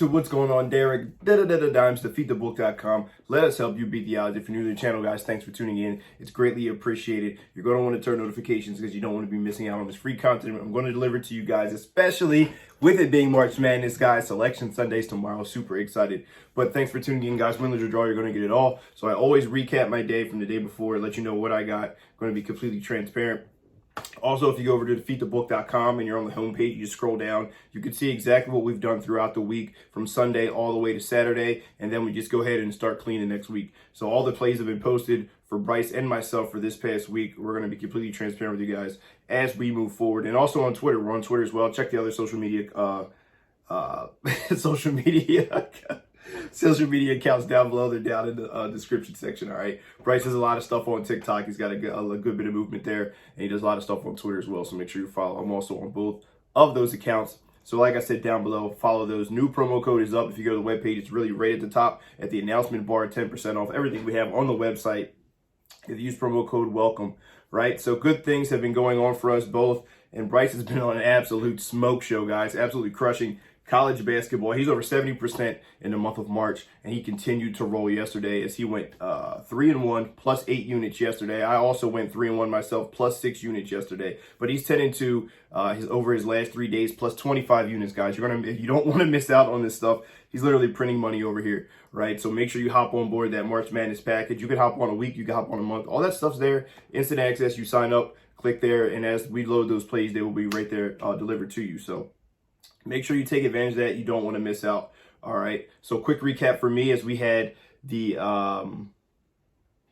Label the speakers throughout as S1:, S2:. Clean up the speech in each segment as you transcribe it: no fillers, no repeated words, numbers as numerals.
S1: YouTube, what's going on? Derek, dimes, defeatthebook.com. Let us help you beat the odds. If you're new to the channel, guys, thanks for tuning in. It's greatly appreciated. You're going to want to turn notifications because you don't want to be missing out on this free content I'm going to deliver to you guys, especially with it being March Madness, guys. Selection Sundays tomorrow. Super excited. But thanks for tuning in, guys. Win, lose, or draw, you're going to get it all. So I always recap my day from the day before, let you know what I got. Going to be completely transparent. Also, if you go over to defeatthebook.com and you're on the homepage, you just scroll down, you can see exactly what we've done throughout the week from Sunday all the way to Saturday, and then we just go ahead and start cleaning next week. So all the plays have been posted for Bryce and myself for this past week. We're going to be completely transparent with you guys as we move forward. And also on Twitter, we're on Twitter as well. Check the other social media social media accounts down below. They're down in the description section. All right. Bryce has a lot of stuff on Tik Tok. He's got a good bit of movement there, and he does a lot of stuff on Twitter as well. So make sure you follow. I'm also on both of those accounts. So like I said down below, follow those. New promo code is up. If you go to the webpage, it's really right at the top at the announcement bar, 10% off everything we have on the website. If you use promo code WELCOME, right? So good things have been going on for us both, and Bryce has been on an absolute smoke show, guys. Absolutely crushing college basketball. He's over 70% in the month of March, and he continued to roll yesterday as he went 3-1 plus 8 units yesterday. I also went 3-1 myself plus 6 units yesterday, but he's 10-2 over his last 3 days plus 25 units, guys. You don't want to miss out on this stuff. He's literally printing money over here, right? So make sure you hop on board that March Madness package. You can hop on a week, you can hop on a month. All that stuff's there. Instant access. You sign up, click there, and as we load those plays, they will be right there delivered to you. So make sure you take advantage of that. You don't want to miss out. All right. So quick recap for me as we had the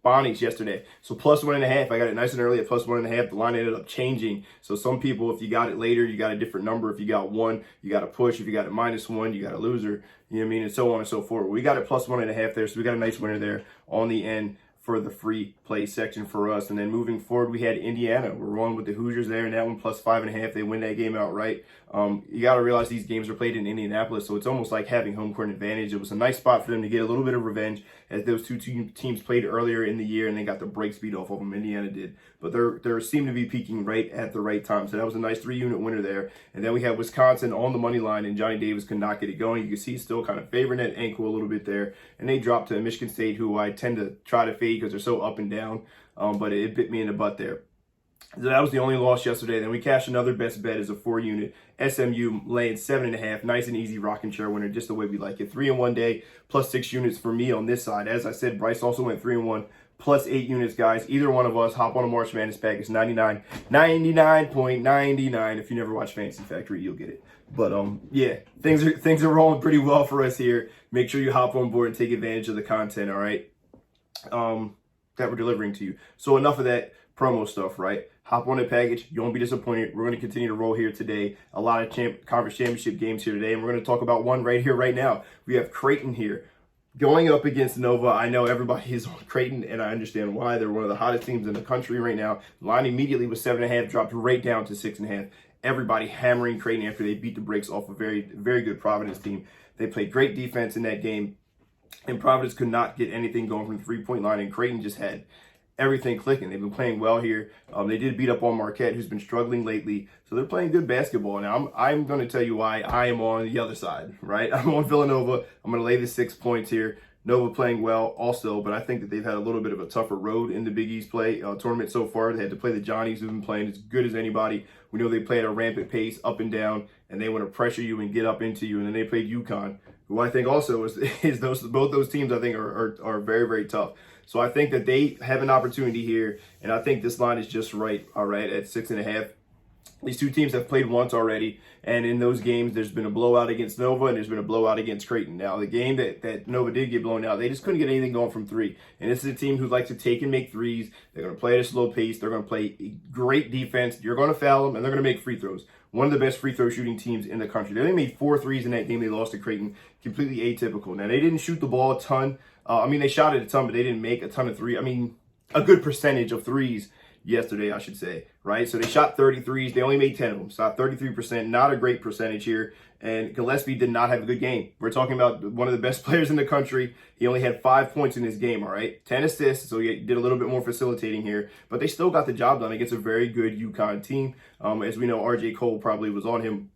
S1: Bonnies yesterday. So plus 1.5. I got it nice and early at plus 1.5. The line ended up changing. So some people, if you got it later, you got a different number. If you got 1, you got a push. If you got it -1, you got a loser. You know what I mean? And so on and so forth. We got it plus 1.5 there. So we got a nice winner there on the end for the free play section for us. And then moving forward, we had Indiana. We're rolling with the Hoosiers there, and that one plus 5.5. They win that game outright. You got to realize these games are played in Indianapolis, so it's almost like having home court advantage. It was a nice spot for them to get a little bit of revenge as those two teams played earlier in the year, and they got the break speed off of them. Indiana did, but they seem to be peaking right at the right time. So that was a nice 3-unit winner there. And then we have Wisconsin on the money line, and Johnny Davis could not get it going. You can see still kind of favoring that ankle a little bit there, and they dropped to Michigan State, who I tend to try to fade because they're so up and down, but it bit me in the butt there. So that was the only loss yesterday. Then we cashed another best bet as a 4-unit. SMU laying 7.5. Nice and easy rocking chair winner, just the way we like it. 3-in-1 day, plus 6 units for me on this side. As I said, Bryce also went 3-in-1, plus 8 units, guys. Either one of us, hop on a March Madness pack. It's 99.99. If you never watch Fantasy Factory, you'll get it. But yeah, things are rolling pretty well for us here. Make sure you hop on board and take advantage of the content, all right? That we're delivering to you. So enough of that promo stuff, right? Hop on the package. You won't be disappointed. We're going to continue to roll here today. A lot of conference championship games here today, and we're going to talk about one right here, right now. We have Creighton here going up against Nova. I know everybody is on Creighton, and I understand why. They're one of the hottest teams in the country right now. Line immediately was 7.5, dropped right down to 6.5. Everybody hammering Creighton after they beat the brakes off a very, very good Providence team. They played great defense in that game, and Providence could not get anything going from the three-point line, and Creighton just had everything clicking. They've been playing well here. They did beat up on Marquette, who's been struggling lately. So they're playing good basketball. Now, I'm going to tell you why I am on the other side, right? I'm on Villanova. I'm going to lay the 6 points here. Nova playing well also, but I think that they've had a little bit of a tougher road in the Big East tournament so far. They had to play the Johnnies, who've been playing as good as anybody. We know they play at a rampant pace, up and down, and they want to pressure you and get up into you. And then they played UConn, who I think also is both those teams I think are very, very tough. So I think that they have an opportunity here, and I think this line is just right, all right, at 6.5. These two teams have played once already, and in those games, there's been a blowout against Nova, and there's been a blowout against Creighton. Now, the game that Nova did get blown out, they just couldn't get anything going from 3. And this is a team who likes to take and make threes. They're going to play at a slow pace. They're going to play great defense. You're going to foul them, and they're going to make free throws. One of the best free throw shooting teams in the country. They only made 4 threes in that game they lost to Creighton. Completely atypical. Now, they didn't shoot the ball a ton. They shot it a ton, but they didn't make a ton of threes. A good percentage of threes yesterday, I should say, right? So they shot 33s. They only made 10 of them. Shot 33%. Not a great percentage here. And Gillespie did not have a good game. We're talking about one of the best players in the country. He only had 5 points in this game, all right? 10 assists, so he did a little bit more facilitating here. But they still got the job done against a very good UConn team. As we know, RJ Cole probably was on him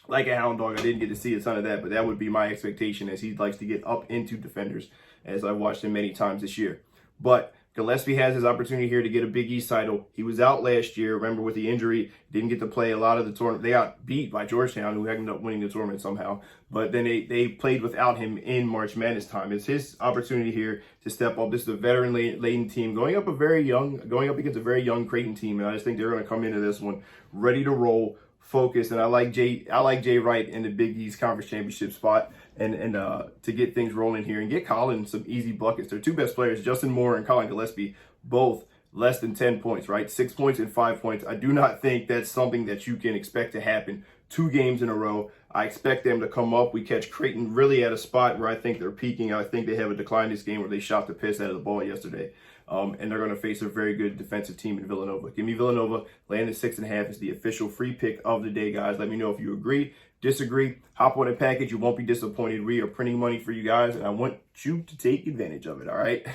S1: like a hound dog. I didn't get to see a ton of that, but that would be my expectation, as he likes to get up into defenders, as I've watched him many times this year. But Gillespie has his opportunity here to get a Big East title. He was out last year, remember, with the injury. Didn't get to play a lot of the tournament. They got beat by Georgetown, who ended up winning the tournament somehow. But then they played without him in March Madness time. It's his opportunity here to step up. This is a veteran-laden team going up against a very young Creighton team, and I just think they're going to come into this one ready to roll, focused. And I like Jay Wright in the Big East Conference Championship spot, and to get things rolling here and get Colin some easy buckets. Their two best players, Justin Moore and Colin Gillespie, both less than 10 points, right? 6 points and 5 points. I do not think that's something that you can expect to happen 2 games in a row. I expect them to come up. We catch Creighton really at a spot where I think they're peaking. I think they have a decline this game where they shot the piss out of the ball yesterday. And they're going to face a very good defensive team in Villanova. Give me Villanova. Laying at 6.5 is the official free pick of the day, guys. Let me know if you agree, disagree. Hop on a package. You won't be disappointed. We are printing money for you guys, and I want you to take advantage of it, all right?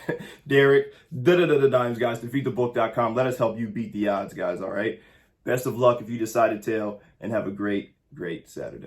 S1: Derek, dimes, guys. Defeatthebook.com. Let us help you beat the odds, guys, all right? Best of luck if you decide to tail, and have a great Saturday.